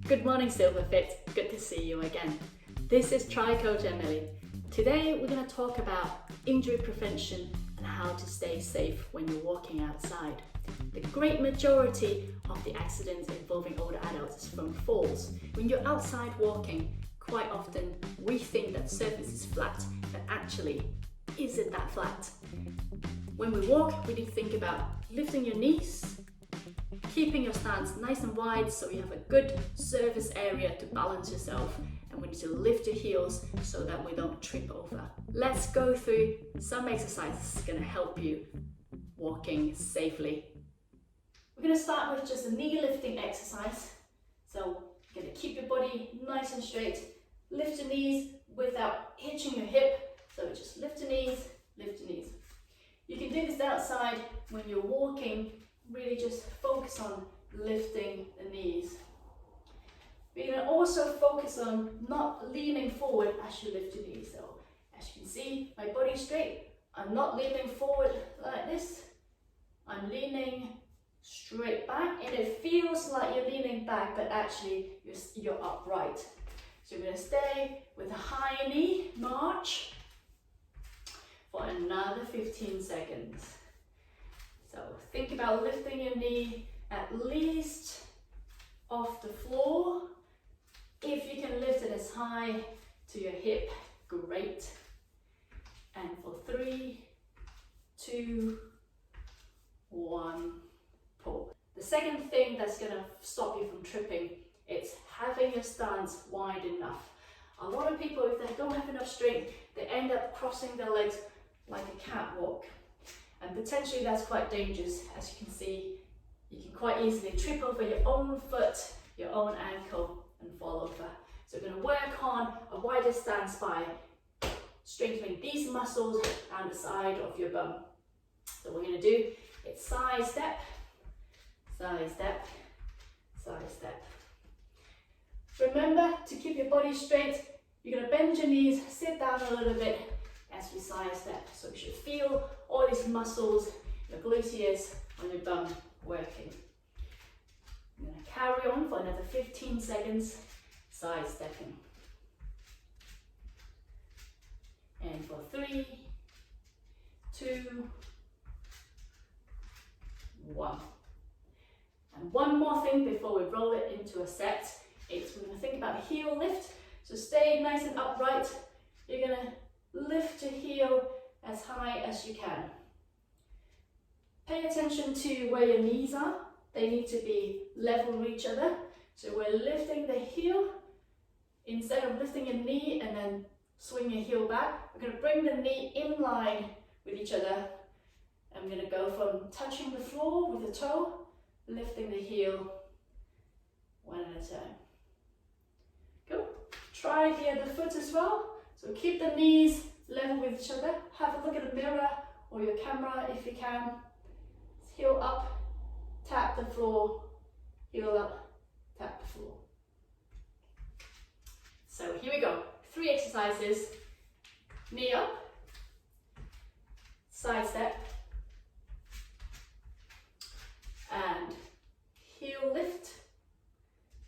Good morning, Silverfit. Good to see you again. This is Tri Coach Emily. Today we're going to talk about injury prevention and how to stay safe when you're walking outside. The great majority of the accidents involving older adults is from falls. When you're outside walking, quite often we think that surface is flat, but actually, is it that flat? When we walk, we need to think about lifting your knees, keeping your stance nice and wide so you have a good surface area to balance yourself, and we need to lift your heels so that we don't trip over. Let's go through some exercises going to help you walking safely. We're going to start with just a knee lifting exercise. So you're going to keep your body nice and straight, lift your knees without hitching your hip. So just lift your knees, lift your knees. You can do this outside when you're walking. Really just focus on lifting the knees. We're going to also focus on not leaning forward as you lift your knees. So as you can see, my body's straight. I'm not leaning forward like this. I'm leaning straight back, and it feels like you're leaning back, but actually you're upright. So we're going to stay with a high knee march for another 15 seconds. So think about lifting your knee at least off the floor. If you can lift it as high to your hip, great. And for 3, 2, 1, pull. The second thing that's going to stop you from tripping, it's having your stance wide enough. A lot of people, if they don't have enough strength, they end up crossing their legs like a catwalk. And potentially that's quite dangerous. As you can see, you can quite easily trip over your own foot, your own ankle, and fall over. So we're going to work on a wider stance by strengthening these muscles down the side of your bum. So what we're going to do, it's side step, side step, side step. Remember to keep your body straight. You're going to bend your knees, sit down a little bit as we side step. So you should feel all these muscles, your gluteus on your bum working. I'm going to carry on for another 15 seconds, side stepping. And for 3, 2, 1. And one more thing before we roll it into a set, it's we're going to think about heel lift. So stay nice and upright. You're going to lift your heel as high as you can. Pay attention to where your knees are. They need to be level with each other. So we're lifting the heel. Instead of lifting your knee and then swing your heel back, we're going to bring the knee in line with each other. I'm going to go from touching the floor with the toe, lifting the heel one at a time. Go. Try the other foot as well. So keep the knees level with each other. Have a look at the mirror or your camera if you can. Heel up, tap the floor, heel up, tap the floor. So here we go. 3 exercises. Knee up, side step, and heel lift.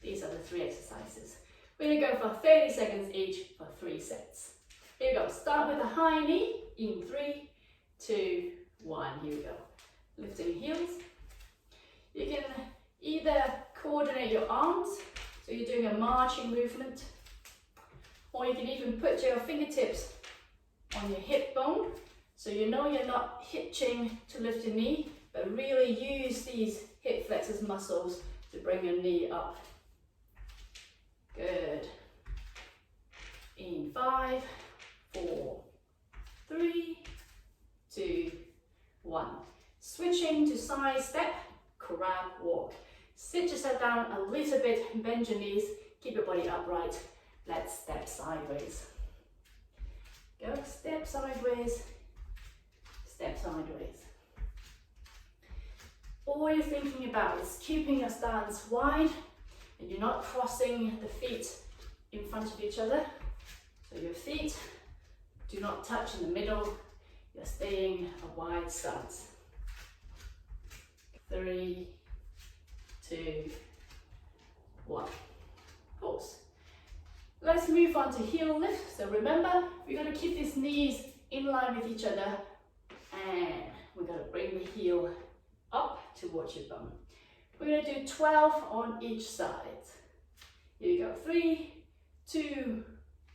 These are the 3 exercises. We're going to go for 30 seconds each for 3 sets. Here we go. Start with a high knee in 3, 2, 1. Here we go. Lifting heels. You can either coordinate your arms, so you're doing a marching movement, or you can even put your fingertips on your hip bone, so you know you're not hitching to lift your knee, but really use these hip flexors muscles to bring your knee up. Good. In 5, 4, 3, 2, 1. Switching to side step, crab walk. Sit yourself down a little bit, bend your knees, keep your body upright. Let's step sideways. Go, step sideways, step sideways. All you're thinking about is keeping your stance wide, and you're not crossing the feet in front of each other. So your feet do not touch in the middle. You're staying a wide stance. 3, 2, 1. Let's move on to heel lift. So remember, we're going to keep these knees in line with each other, and we're going to bring the heel up towards your bum. We're going to do 12 on each side. Here we go. 3, 2,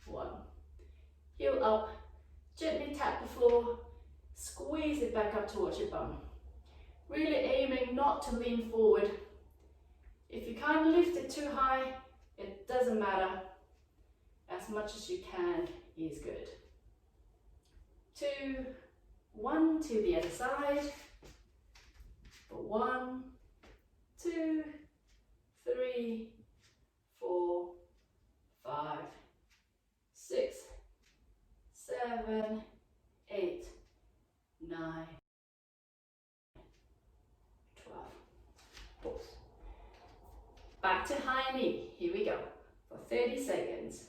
1. Heel up, gently tap the floor, squeeze it back up towards your bum. Really aiming not to lean forward. If you can't lift it too high, it doesn't matter. As much as you can is good. 2, 1 to the other side. 1, 2, 3, 4, 5, 6, 7, 8, 9, 12. Pause. Back to high knee. Here we go for 30 seconds.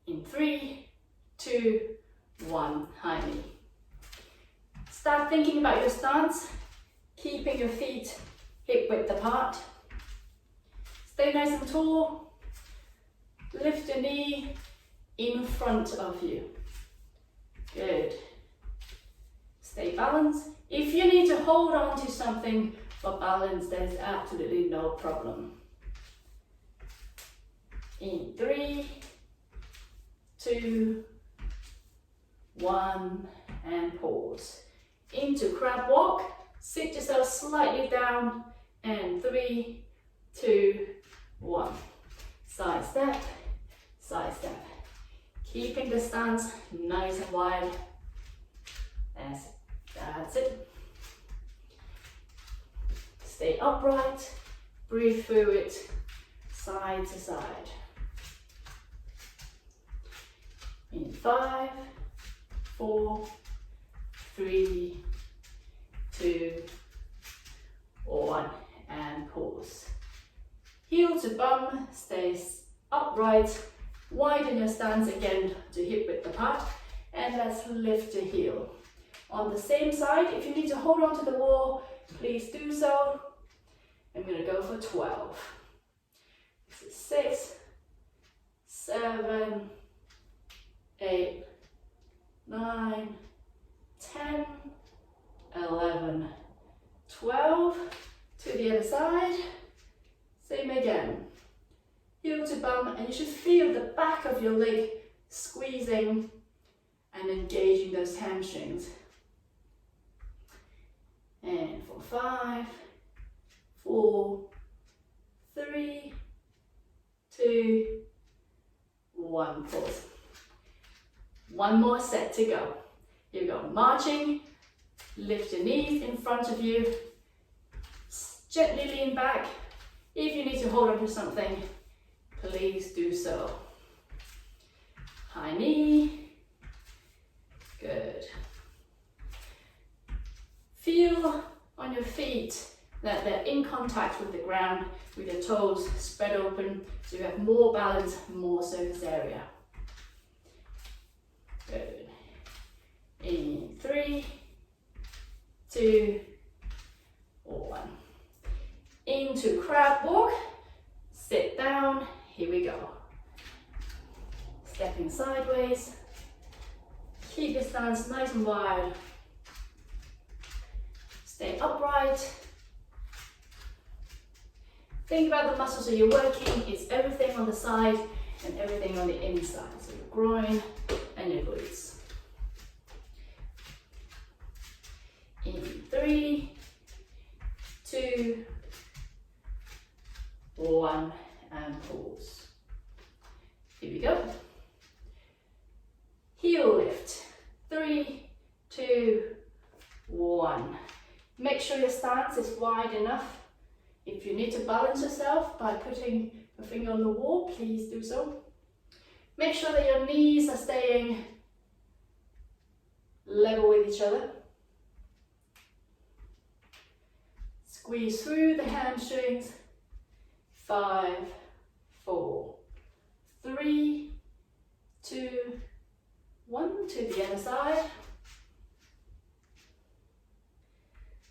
In 3, 2, 1, high knee. Start thinking about your stance, keeping your feet hip width apart. Stay nice and tall. Lift your knee in front of you. Good. Stay balanced. If you need to hold on to something for balance, there's absolutely no problem. In 3, 2, 1, and pause. Into crab walk. Sit yourself slightly down, and 3, 2, 1. Side step, side step. Keeping the stance nice and wide. That's it. Stay upright, breathe through it, side to side. In 5, 4, 3, 2, 1, and pause. Heel to bum, stays upright, widen your stance again to hip width apart, and let's lift your heel. On the same side, if you need to hold on to the wall, please do so. I'm going to go for 12. This is 6, 7, 8, 9, 10, 11, 12, to the other side, same again, heel to bum, and you should feel the back of your leg squeezing and engaging those hamstrings. And for 5, 4, 3, 2, 1, pause. One more set to go. Here we go, marching, lift your knees in front of you, gently lean back. If you need to hold on to something, please do so. High knee, good. Feel on your feet that they're in contact with the ground, with your toes spread open, so you have more balance, more surface area. Good. In 3, 2, 1. Into crab walk, sit down, here we go. Stepping sideways, keep your stance nice and wide. Stay upright. Think about the muscles that you're working. It's everything on the side and everything on the inside. So your groin and your glutes. In 3, 2, 1, and pause. Here we go. Heel lift. 3, 2, 1. Make sure your stance is wide enough. If you need to balance yourself by putting your finger on the wall, please do so. Make sure that your knees are staying level with each other. Squeeze through the hamstrings. 5, 4, 3, 2, 1, to the other side.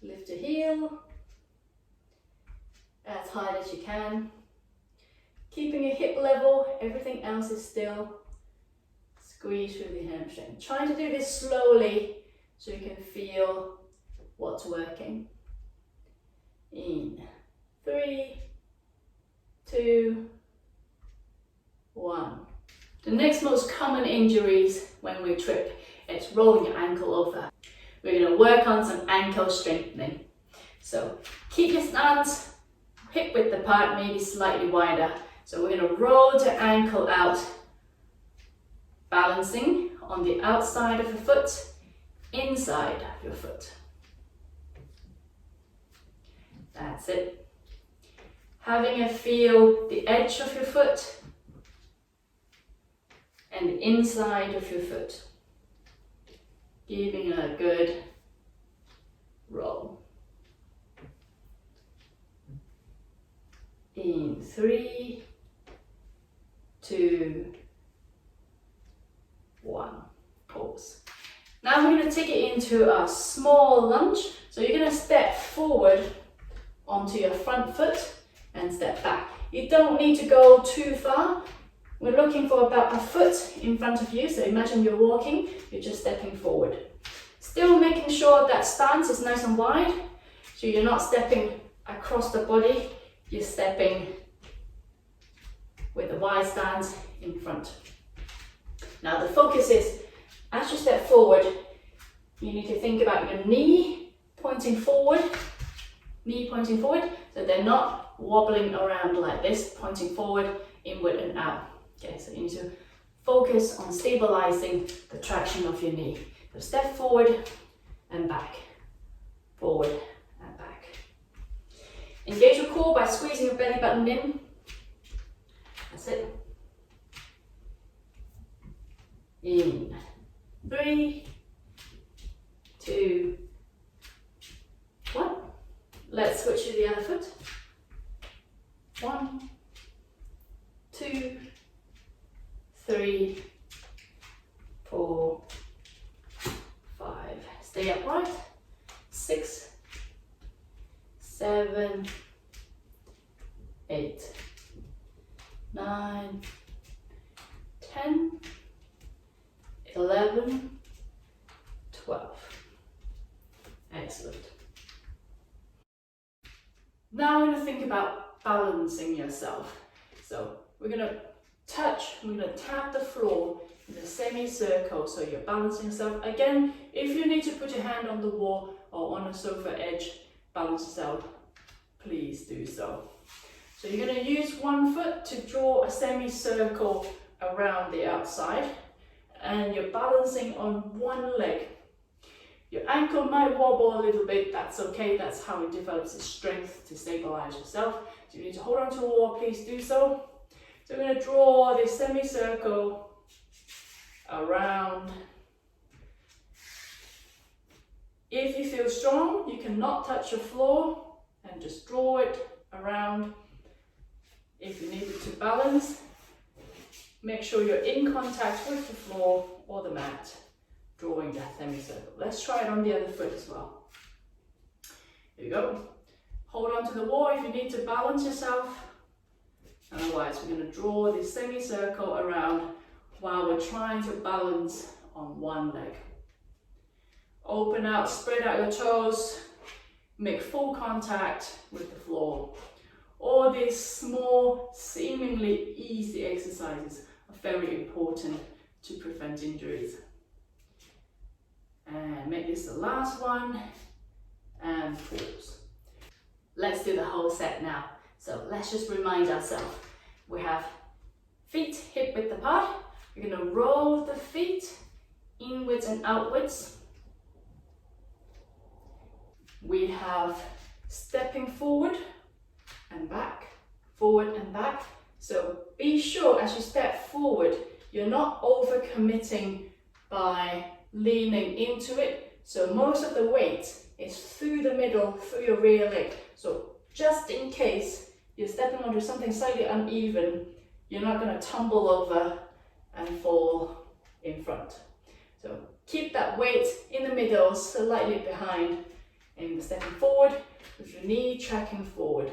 Lift your heel as high as you can. Keeping your hip level, everything else is still. Squeeze through the hamstring. Try to do this slowly so you can feel what's working. In 3, 2, 1. The next most common injuries when we trip, it's rolling your ankle over. We're going to work on some ankle strengthening. So keep your stance, hip width apart, maybe slightly wider. So we're going to roll the ankle out, balancing on the outside of your foot, inside of your foot. That's it. Having a feel the edge of your foot and the inside of your foot. Giving a good roll. In 3, 2, 1. Pause. Now we're going to take it into a small lunge. So you're going to step forward onto your front foot and step back. You don't need to go too far. We're looking for about a foot in front of you. So imagine you're walking, you're just stepping forward. Still making sure that stance is nice and wide. So you're not stepping across the body, you're stepping with a wide stance in front. Now the focus is, as you step forward, you need to think about your knee pointing forward, so they're not wobbling around like this, pointing forward, inward and out. Okay, so you need to focus on stabilizing the traction of your knee. So step forward and back, forward and back. Engage your core by squeezing your belly button in. That's it. In 3, 2, 1. Let's switch to the other foot. 1, 2, 3, 4, 5. Stay upright. 6, 7, 8, 9, 10, 11, 12. Excellent. Now we're going to think about balancing yourself. So we're going to tap the floor in a semicircle so you're balancing yourself. Again, if you need to put your hand on the wall or on a sofa edge, balance yourself, please do so. So you're going to use one foot to draw a semicircle around the outside, and you're balancing on one leg. Your ankle might wobble a little bit, that's okay, that's how it develops its strength to stabilize yourself. So you need to hold on to a wall, please do so. So we're going to draw this semicircle around. If you feel strong, you can not touch the floor and just draw it around. If you need it to balance, make sure you're in contact with the floor or the mat, drawing that semicircle. Let's try it on the other foot as well. Here we go. Hold on to the wall if you need to balance yourself. Otherwise, we're going to draw this semicircle around while we're trying to balance on one leg. Open out, spread out your toes, make full contact with the floor. All these small, seemingly easy exercises are very important to prevent injuries. And make this the last one, and pause. Let's do the whole set now. So let's just remind ourselves. We have feet hip width apart. We're going to roll the feet inwards and outwards. We have stepping forward and back, forward and back. So be sure as you step forward, you're not over committing by leaning into it. So most of the weight is through the middle, through your rear leg. So just in case you're stepping onto something slightly uneven, you're not going to tumble over and fall in front. So keep that weight in the middle, slightly behind, and you're stepping forward with your knee tracking forward.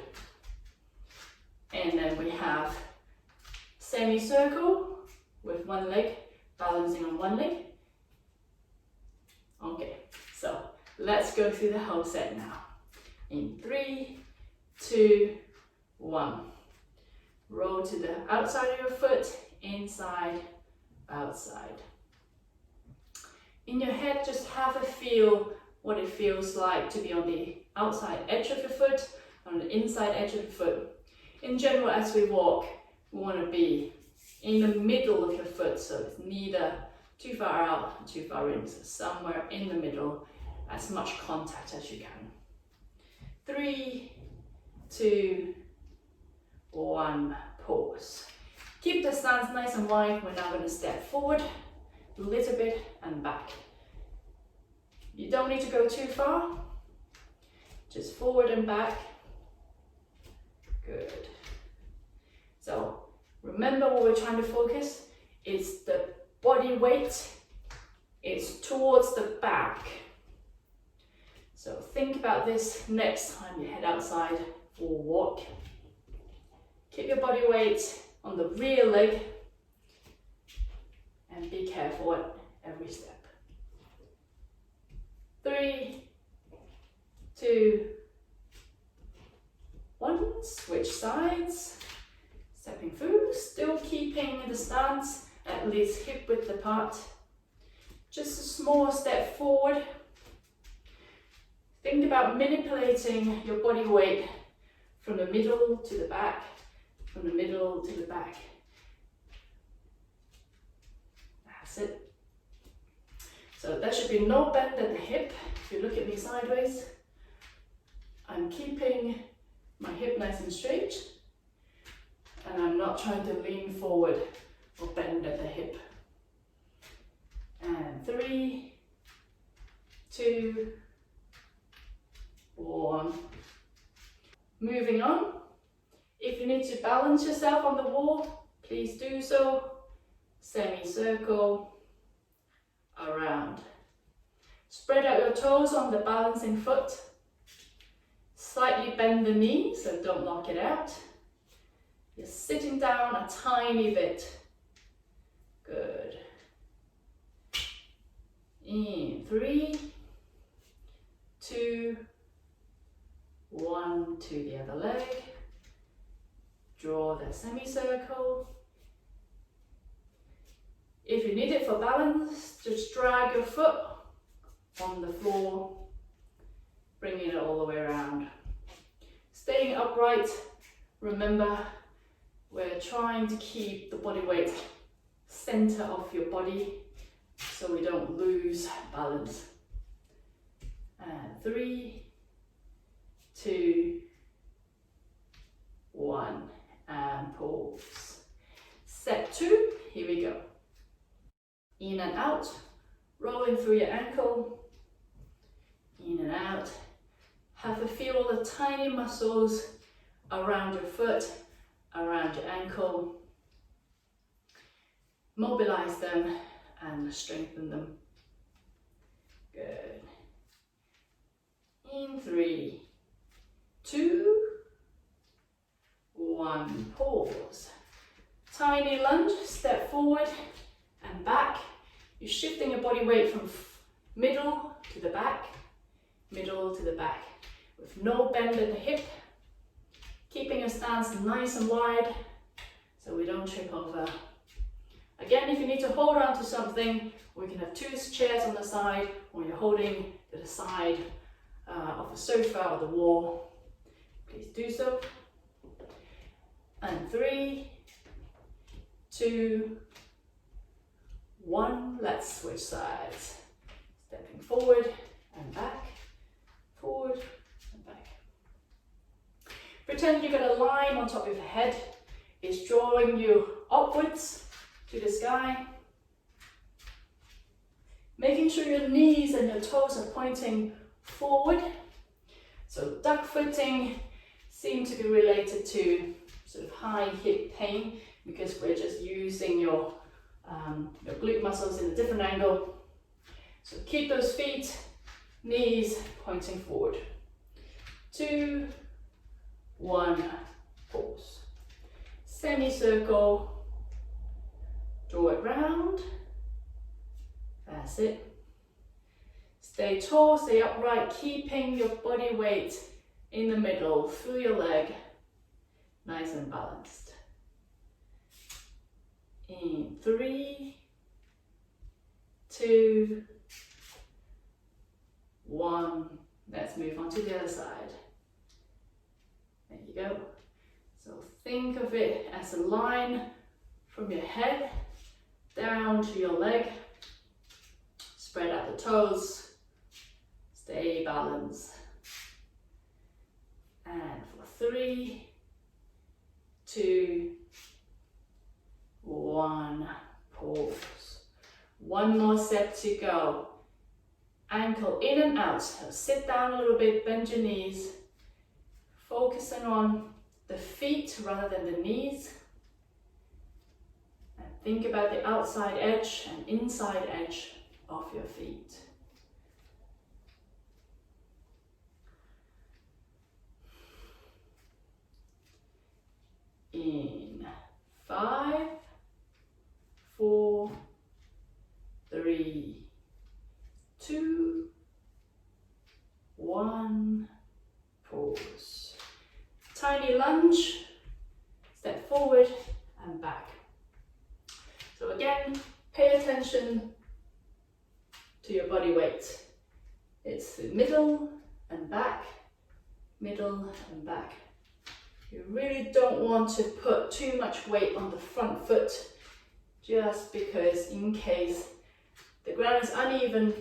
And then we have semicircle with one leg, balancing on one leg. Okay, so let's go through the whole set now. In 3, 2, 1. Roll to the outside of your foot, inside, outside. In your head, just have a feel what it feels like to be on the outside edge of your foot, on the inside edge of your foot. In general, as we walk, we want to be in the middle of your foot, so it's neither too far out, too far in, so somewhere in the middle, as much contact as you can. 3, 2, 1, pause. Keep the stance nice and wide. We're now going to step forward a little bit and back. You don't need to go too far, just forward and back. Good. So remember what we're trying to focus is the body weight is towards the back. So think about this next time you head outside for a walk. Keep your body weight on the rear leg and be careful at every step. 3, 2, 1, switch sides. Stepping through, still keeping the stance at least hip width apart. Just a small step forward. Think about manipulating your body weight from the middle to the back, from the middle to the back. That's it. So there should be no bend at the hip. If you look at me sideways, I'm keeping my hip nice and straight, and I'm not trying to lean forward or bend at the hip. And 3, 2, 1. Moving on. If you need to balance yourself on the wall, please do so. Semicircle around. Spread out your toes on the balancing foot. Slightly bend the knee, so don't lock it out. You're sitting down a tiny bit. Good. In 3, 2, 1, to the other leg. Draw the semicircle. If you need it for balance, just drag your foot on the floor, bringing it all the way around. Staying upright, remember, we're trying to keep the body weight center of your body so we don't lose balance. And 3, 2, 1, and pause. Step 2, here we go. In and out, rolling through your ankle, in and out. Have a feel of the tiny muscles around your foot, around your ankle. Mobilize them and strengthen them. Good. In 3, 2, 1, pause. Tiny lunge, step forward and back. You're shifting your body weight from middle to the back, middle to the back, with no bend at the hip. Keeping your stance nice and wide so we don't trip over. Again, if you need to hold on to something, we can have 2 chairs on the side, or you're holding to the side of the sofa or the wall. Please do so. And 3, 2, 1, let's switch sides. Stepping forward and back, forward and back. Pretend you've got a line on top of your head. It's drawing you upwards to the sky. Making sure your knees and your toes are pointing forward. So duck footing seems to be related to sort of high hip pain because we're just using your glute muscles in a different angle. So keep those feet, knees pointing forward. 2, 1, pause. Semicircle Draw it round. That's it. Stay tall, stay upright, keeping your body weight in the middle, through your leg, nice and balanced. In 3, 2, 1. Let's move on to the other side. There you go. So think of it as a line from your head down to your leg. Spread out the toes. Stay balanced. And for 3, 2, 1. Pause. One more set to go. Ankle in and out. So sit down a little bit, bend your knees. Focusing on the feet rather than the knees. And think about the outside edge and inside edge of your feet. In 5, 4, 3, 2, 1, pause. Tiny lunge, step forward and back. So again, pay attention to your body weight. It's the middle and back, middle and back. You really don't want to put too much weight on the front foot, just because in case the ground is uneven,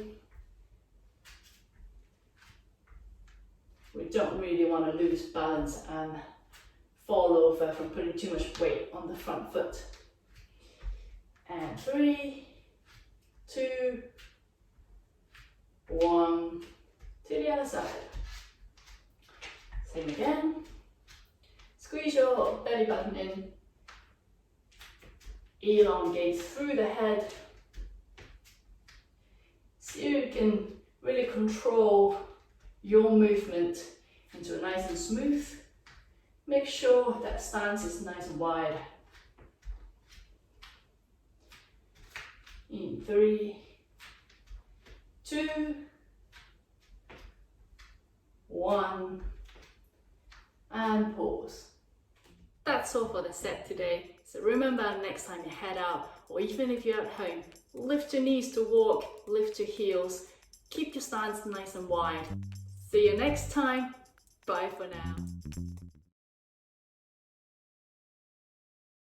we don't really want to lose balance and fall over from putting too much weight on the front foot. And 3, 2, 1, to the other side. Same again. Squeeze your belly button in. Elongate through the head. So you can really control your movement into a nice and smooth. Make sure that stance is nice and wide. In 3, 2, 1, and pause. That's all for the set today. So remember, next time you head out, or even if you're at home, lift your knees to walk, lift your heels, keep your stance nice and wide. See you next time. Bye for now.